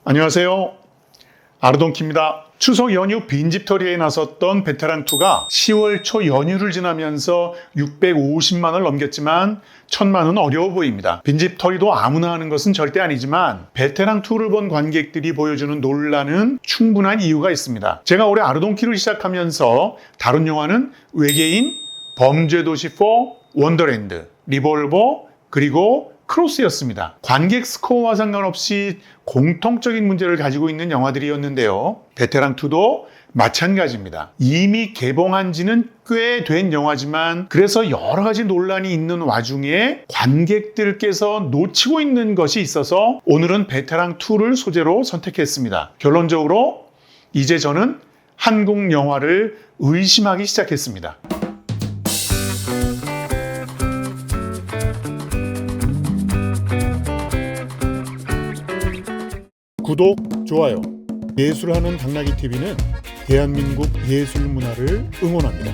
안녕하세요. 아르동키입니다. 추석 연휴 빈집털이에 나섰던 베테랑2가 10월 초 연휴를 지나면서 650만을 넘겼지만 1000만은 어려워 보입니다. 빈집털이도 아무나 하는 것은 절대 아니지만 베테랑2를 본 관객들이 보여주는 논란은 충분한 이유가 있습니다. 제가 올해 아르동키를 시작하면서 다룬 영화는 외계인, 범죄도시 4, 원더랜드, 리볼버, 그리고 크로스였습니다. 관객 스코어와 상관없이 공통적인 문제를 가지고 있는 영화들이었는데요. 베테랑2도 마찬가지입니다. 이미 개봉한 지는 꽤 된 영화지만 그래서 여러 가지 논란이 있는 와중에 관객들께서 놓치고 있는 것이 있어서 오늘은 베테랑2를 소재로 선택했습니다. 결론적으로 이제 저는 한국 영화를 의심하기 시작했습니다. 구독, 좋아요. 예술하는 당나귀TV는 대한민국 예술 문화를 응원합니다.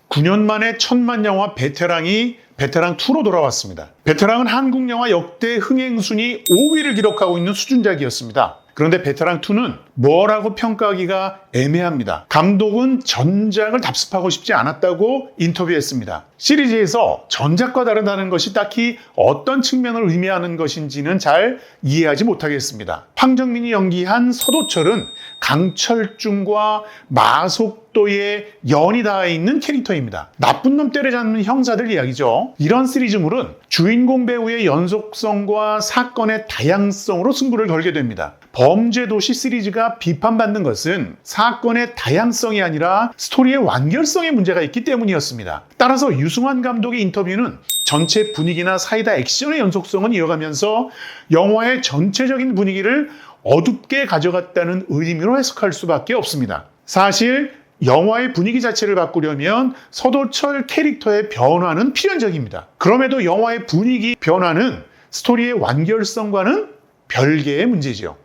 9년 만에 1000만 영화 베테랑이 베테랑2로 돌아왔습니다. 베테랑은 한국 영화 역대 흥행 순위 5위를 기록하고 있는 수준작이었습니다. 그런데 베테랑2는 뭐라고 평가하기가 애매합니다. 감독은 전작을 답습하고 싶지 않았다고 인터뷰했습니다. 시리즈에서 전작과 다르다는 것이 딱히 어떤 측면을 의미하는 것인지는 잘 이해하지 못하겠습니다. 황정민이 연기한 서도철은 강철중과 마속도의 연이 닿아 있는 캐릭터입니다. 나쁜 놈 때려잡는 형사들 이야기죠. 이런 시리즈물은 주인공 배우의 연속성과 사건의 다양성으로 승부를 걸게 됩니다. 범죄도시 시리즈가 비판받는 것은 사건의 다양성이 아니라 스토리의 완결성에 문제가 있기 때문이었습니다. 따라서 유승환 감독의 인터뷰는 전체 분위기나 사이다 액션의 연속성은 이어가면서 영화의 전체적인 분위기를 어둡게 가져갔다는 의미로 해석할 수밖에 없습니다. 사실 영화의 분위기 자체를 바꾸려면 서도철 캐릭터의 변화는 필연적입니다. 그럼에도 영화의 분위기 변화는 스토리의 완결성과는 별개의 문제지요.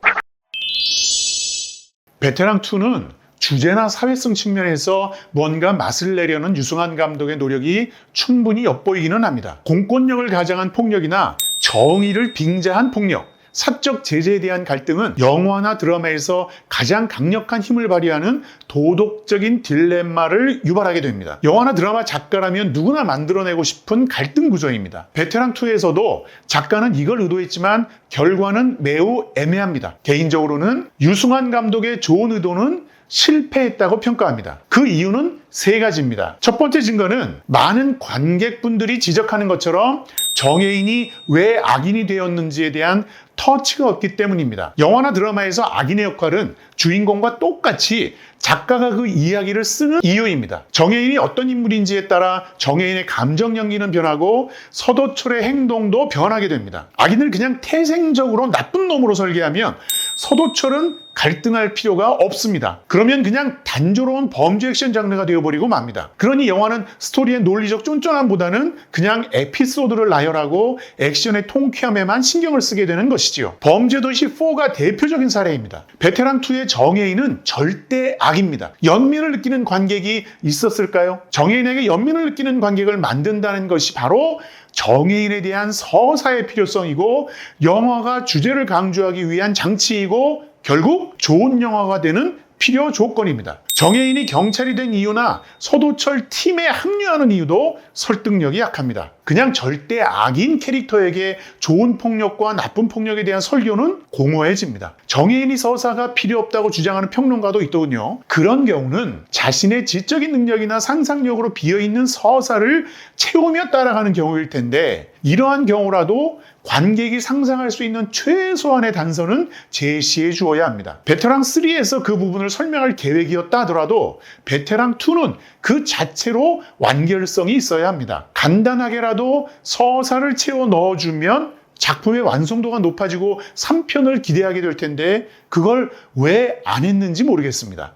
베테랑2는 주제나 사회성 측면에서 뭔가 맛을 내려는 유승환 감독의 노력이 충분히 엿보이기는 합니다. 공권력을 가장한 폭력이나 정의를 빙자한 폭력, 사적 제재에 대한 갈등은 영화나 드라마에서 가장 강력한 힘을 발휘하는 도덕적인 딜레마를 유발하게 됩니다. 영화나 드라마 작가라면 누구나 만들어내고 싶은 갈등 구조입니다. 베테랑2에서도 작가는 이걸 의도했지만 결과는 매우 애매합니다. 개인적으로는 유승환 감독의 좋은 의도는 실패했다고 평가합니다. 그 이유는 세 가지입니다. 첫 번째 증거는 많은 관객분들이 지적하는 것처럼 정혜인이 왜 악인이 되었는지에 대한 터치가 없기 때문입니다. 영화나 드라마에서 악인의 역할은 주인공과 똑같이 작가가 그 이야기를 쓰는 이유입니다. 정혜인이 어떤 인물인지에 따라 정혜인의 감정 연기는 변하고 서도철의 행동도 변하게 됩니다. 악인을 그냥 태생적으로 나쁜 놈으로 설계하면 서도철은 갈등할 필요가 없습니다. 그러면 그냥 단조로운 범죄 액션 장르가 되어버리고 맙니다. 그러니 영화는 스토리의 논리적 쫀쫀함보다는 그냥 에피소드를 나열하고 액션의 통쾌함에만 신경을 쓰게 되는 것이지요. 범죄도시 4가 대표적인 사례입니다. 베테랑2의 정혜인은 절대 악입니다. 연민을 느끼는 관객이 있었을까요? 정혜인에게 연민을 느끼는 관객을 만든다는 것이 바로 정혜인에 대한 서사의 필요성이고 영화가 주제를 강조하기 위한 장치이고 결국 좋은 영화가 되는 필요 조건입니다. 정혜인이 경찰이 된 이유나 서도철 팀에 합류하는 이유도 설득력이 약합니다. 그냥 절대 악인 캐릭터에게 좋은 폭력과 나쁜 폭력에 대한 설교는 공허해집니다. 정혜인이 서사가 필요 없다고 주장하는 평론가도 있더군요. 그런 경우는 자신의 지적인 능력이나 상상력으로 비어있는 서사를 채우며 따라가는 경우일 텐데 이러한 경우라도 관객이 상상할 수 있는 최소한의 단서는 제시해 주어야 합니다. 베테랑3에서 그 부분을 설명할 계획이었다 하더라도 베테랑2는 그 자체로 완결성이 있어야 합니다. 간단하게라도 서사를 채워 넣어주면 작품의 완성도가 높아지고 3편을 기대하게 될 텐데 그걸 왜 안 했는지 모르겠습니다.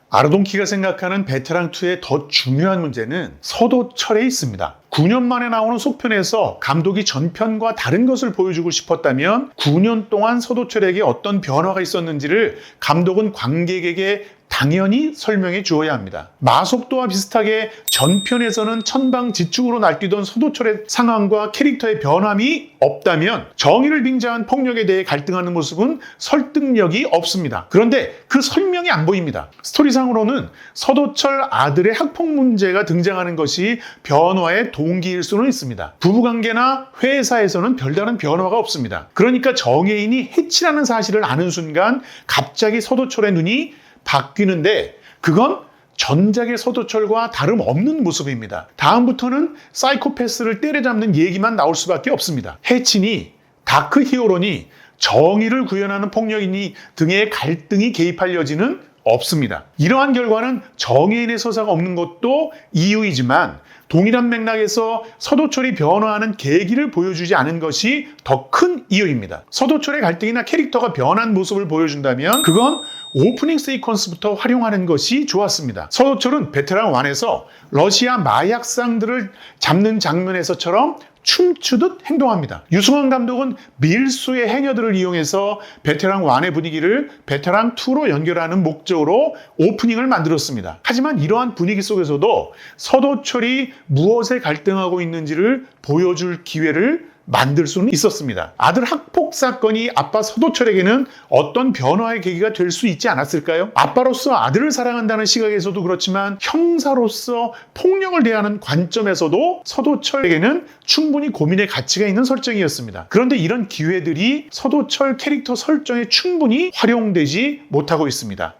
아르동키가 생각하는 베테랑2의 더 중요한 문제는 서도철에 있습니다. 9년 만에 나오는 속편에서 감독이 전편과 다른 것을 보여주고 싶었다면 9년 동안 서도철에게 어떤 변화가 있었는지를 감독은 관객에게 당연히 설명해 주어야 합니다. 마속도와 비슷하게 전편에서는 천방지축으로 날뛰던 서도철의 상황과 캐릭터의 변함이 없다면 정의를 빙자한 폭력에 대해 갈등하는 모습은 설득력이 없습니다. 그런데 그 설명이 안 보입니다. 스토리상으로는 서도철 아들의 학폭 문제가 등장하는 것이 변화의 동기일 수는 있습니다. 부부관계나 회사에서는 별다른 변화가 없습니다. 그러니까 정혜인이 해치라는 사실을 아는 순간 갑자기 서도철의 눈이 바뀌는데 그건 전작의 서도철과 다름없는 모습입니다. 다음부터는 사이코패스를 때려잡는 얘기만 나올 수밖에 없습니다. 해친이 다크 히어로니 정의를 구현하는 폭력이니 등의 갈등이 개입할 여지는 없습니다. 이러한 결과는 정혜인의 서사가 없는 것도 이유이지만 동일한 맥락에서 서도철이 변화하는 계기를 보여주지 않은 것이 더 큰 이유입니다. 서도철의 갈등이나 캐릭터가 변한 모습을 보여준다면 그건 오프닝 시퀀스부터 활용하는 것이 좋았습니다. 서도철은 베테랑 1에서 러시아 마약상들을 잡는 장면에서처럼 춤추듯 행동합니다. 유승환 감독은 밀수의 해녀들을 이용해서 베테랑 1의 분위기를 베테랑 2로 연결하는 목적으로 오프닝을 만들었습니다. 하지만 이러한 분위기 속에서도 서도철이 무엇에 갈등하고 있는지를 보여줄 기회를 만들 수는 있었습니다. 아들 학폭 사건이 아빠 서도철에게는 어떤 변화의 계기가 될 수 있지 않았을까요? 아빠로서 아들을 사랑한다는 시각에서도 그렇지만 형사로서 폭력을 대하는 관점에서도 서도철에게는 충분히 고민의 가치가 있는 설정이었습니다. 그런데 이런 기회들이 서도철 캐릭터 설정에 충분히 활용되지 못하고 있습니다.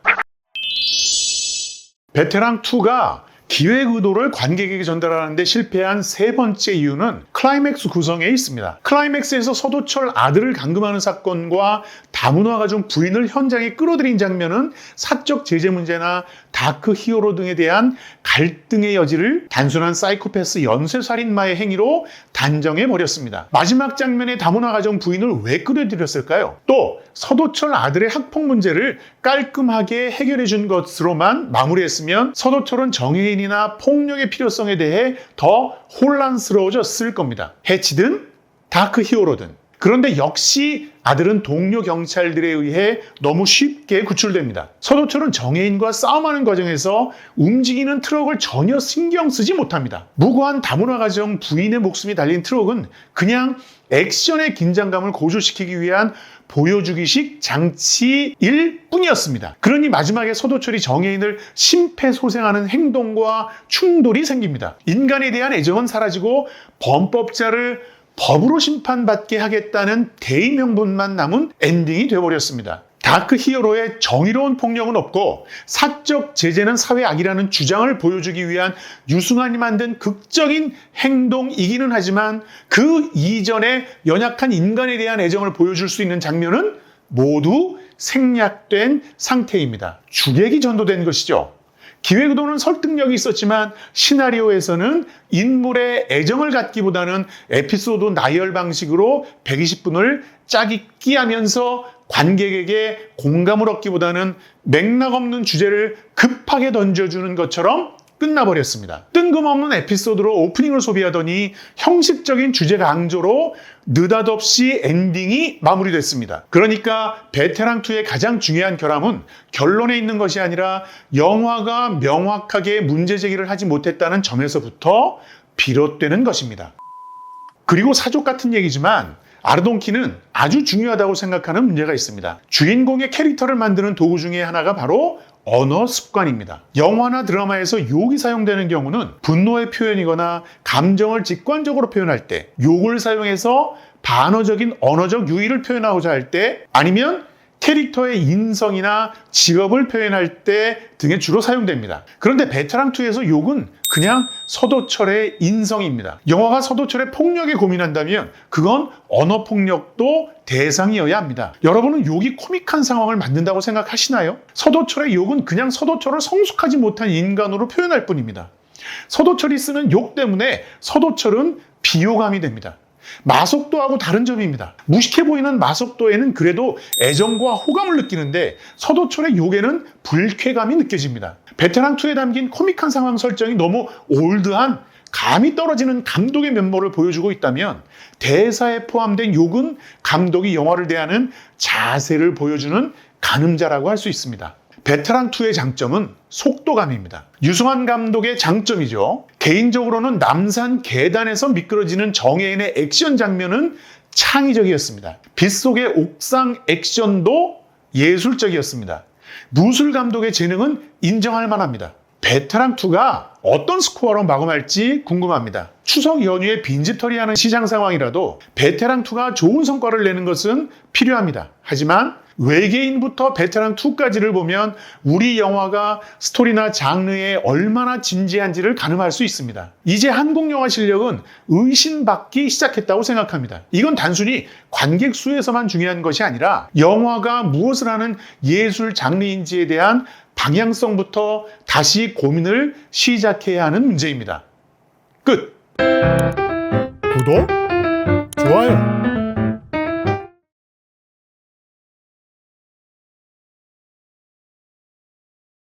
베테랑 2가 기획 의도를 관객에게 전달하는데 실패한 세 번째 이유는 클라이맥스 구성에 있습니다. 클라이맥스에서 서도철 아들을 감금하는 사건과 다문화 가정 부인을 현장에 끌어들인 장면은 사적 제재 문제나 다크 히어로 등에 대한 갈등의 여지를 단순한 사이코패스 연쇄살인마의 행위로 단정해버렸습니다. 마지막 장면에 다문화 가정 부인을 왜 끌어들였을까요? 또 서도철 아들의 학폭 문제를 깔끔하게 해결해준 것으로만 마무리했으면 서도철은 정혜인이나 폭력의 필요성에 대해 더 혼란스러워졌을 겁니다. 해치든 다크 히어로든. 그런데 역시 아들은 동료 경찰들에 의해 너무 쉽게 구출됩니다. 서도철은 정혜인과 싸움하는 과정에서 움직이는 트럭을 전혀 신경 쓰지 못합니다. 무고한 다문화 가정 부인의 목숨이 달린 트럭은 그냥 액션의 긴장감을 고조시키기 위한 보여주기식 장치일 뿐이었습니다. 그러니 마지막에 서도철이 정혜인을 심폐소생하는 행동과 충돌이 생깁니다. 인간에 대한 애정은 사라지고 범법자를 법으로 심판받게 하겠다는 대의명분만 남은 엔딩이 되어버렸습니다. 다크 히어로의 정의로운 폭력은 없고 사적 제재는 사회악이라는 주장을 보여주기 위한 유승환이 만든 극적인 행동이기는 하지만 그 이전에 연약한 인간에 대한 애정을 보여줄 수 있는 장면은 모두 생략된 상태입니다. 주객이 전도된 것이죠. 기획의도는 설득력이 있었지만 시나리오에서는 인물의 애정을 갖기보다는 에피소드 나열 방식으로 120분을 짜깁기 하면서 관객에게 공감을 얻기보다는 맥락 없는 주제를 급하게 던져주는 것처럼 끝나버렸습니다. 뜬금없는 에피소드로 오프닝을 소비하더니 형식적인 주제 강조로 느닷없이 엔딩이 마무리됐습니다. 그러니까 베테랑2의 가장 중요한 결함은 결론에 있는 것이 아니라 영화가 명확하게 문제 제기를 하지 못했다는 점에서부터 비롯되는 것입니다. 그리고 사족 같은 얘기지만 아르동키는 아주 중요하다고 생각하는 문제가 있습니다. 주인공의 캐릭터를 만드는 도구 중에 하나가 바로 언어 습관입니다. 영화나 드라마에서 욕이 사용되는 경우는 분노의 표현이거나 감정을 직관적으로 표현할 때, 욕을 사용해서 반어적인 언어적 유의를 표현하고자 할 때, 아니면 캐릭터의 인성이나 직업을 표현할 때 등에 주로 사용됩니다. 그런데 베테랑2에서 욕은 그냥 서도철의 인성입니다. 영화가 서도철의 폭력에 고민한다면 그건 언어 폭력도 대상이어야 합니다. 여러분은 욕이 코믹한 상황을 만든다고 생각하시나요? 서도철의 욕은 그냥 서도철을 성숙하지 못한 인간으로 표현할 뿐입니다. 서도철이 쓰는 욕 때문에 서도철은 비호감이 됩니다. 마속도하고 다른 점입니다. 무식해 보이는 마속도에는 그래도 애정과 호감을 느끼는데 서도철의 욕에는 불쾌감이 느껴집니다. 베테랑2에 담긴 코믹한 상황 설정이 너무 올드한 감이 떨어지는 감독의 면모를 보여주고 있다면 대사에 포함된 욕은 감독이 영화를 대하는 자세를 보여주는 가늠자라고 할 수 있습니다. 베테랑2의 장점은 속도감입니다. 유승환 감독의 장점이죠. 개인적으로는 남산 계단에서 미끄러지는 정해인의 액션 장면은 창의적이었습니다. 빗속의 옥상 액션도 예술적이었습니다. 무술 감독의 재능은 인정할 만합니다. 베테랑2가 어떤 스코어로 마감할지 궁금합니다. 추석 연휴에 빈집털이하는 시장 상황이라도 베테랑2가 좋은 성과를 내는 것은 필요합니다. 하지만 외계인부터 베테랑2까지를 보면 우리 영화가 스토리나 장르에 얼마나 진지한지를 가늠할 수 있습니다. 이제 한국 영화 실력은 의심받기 시작했다고 생각합니다. 이건 단순히 관객 수에서만 중요한 것이 아니라 영화가 무엇을 하는 예술 장르인지에 대한 방향성부터 다시 고민을 시작해야 하는 문제입니다. 끝! 구독, 좋아요.